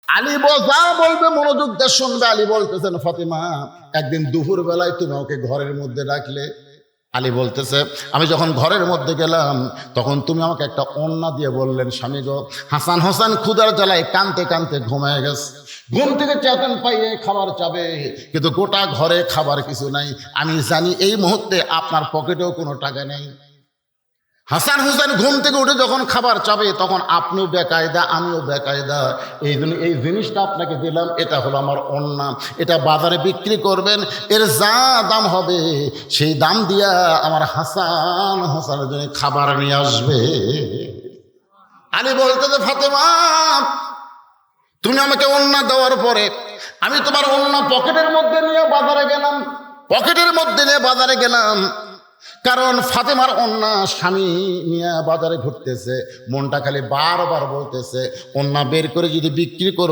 আলী যা বলবে মনোযোগ দিয়ে শুনবে। আলী বলতেছেন, ফাতেমা একদিন দুপুর বেলায় তুমি ওকে ঘরের মধ্যে ডাকলে। আলী বলতেছে, আমি যখন ঘরের মধ্যে গেলাম তখন তুমি আমাকে একটা ওড়না দিয়ে বললেন, স্বামী গো, হাসান হোসেন ক্ষুধার জ্বালায় কানতে কানতে ঘুমায় গেছে, ঘুম থেকে চেতন পাইয়ে খাবার চাবে, কিন্তু গোটা ঘরে খাবার কিছু নাই। আমি জানি এই মুহূর্তে আপনার পকেটেও কোনো টাকা নেই। হাসান হোসেন ঘুম থেকে উঠে যখন খাবার চাবে তখন আপনিও বেকায়দা, আমিও বেকায়দা। এই জন্য এই জিনিসটা আপনাকে দিলাম, এটা হলো আমার ওড়না, এটা বাজারে বিক্রি করবেন, এর যা দাম হবে সেই দাম দিয়া আমার হাসান হোসেনের জন্য খাবার নিয়ে আসবে। আলী বলতে যে, ফাতেমা তুমি আমাকে ওড়না দেওয়ার পরে আমি তোমার ওড়না পকেটের মধ্যে নিয়ে বাজারে গেলাম, পকেটের মধ্যে নিয়ে বাজারে গেলাম, কারণ ফাতেমার ওড়না স্বামী নিয়ে বাজারে ঘুরতেছে, মনটা খালি বারবার বলতেছে ওড়না বের করে যদি বিক্রি করো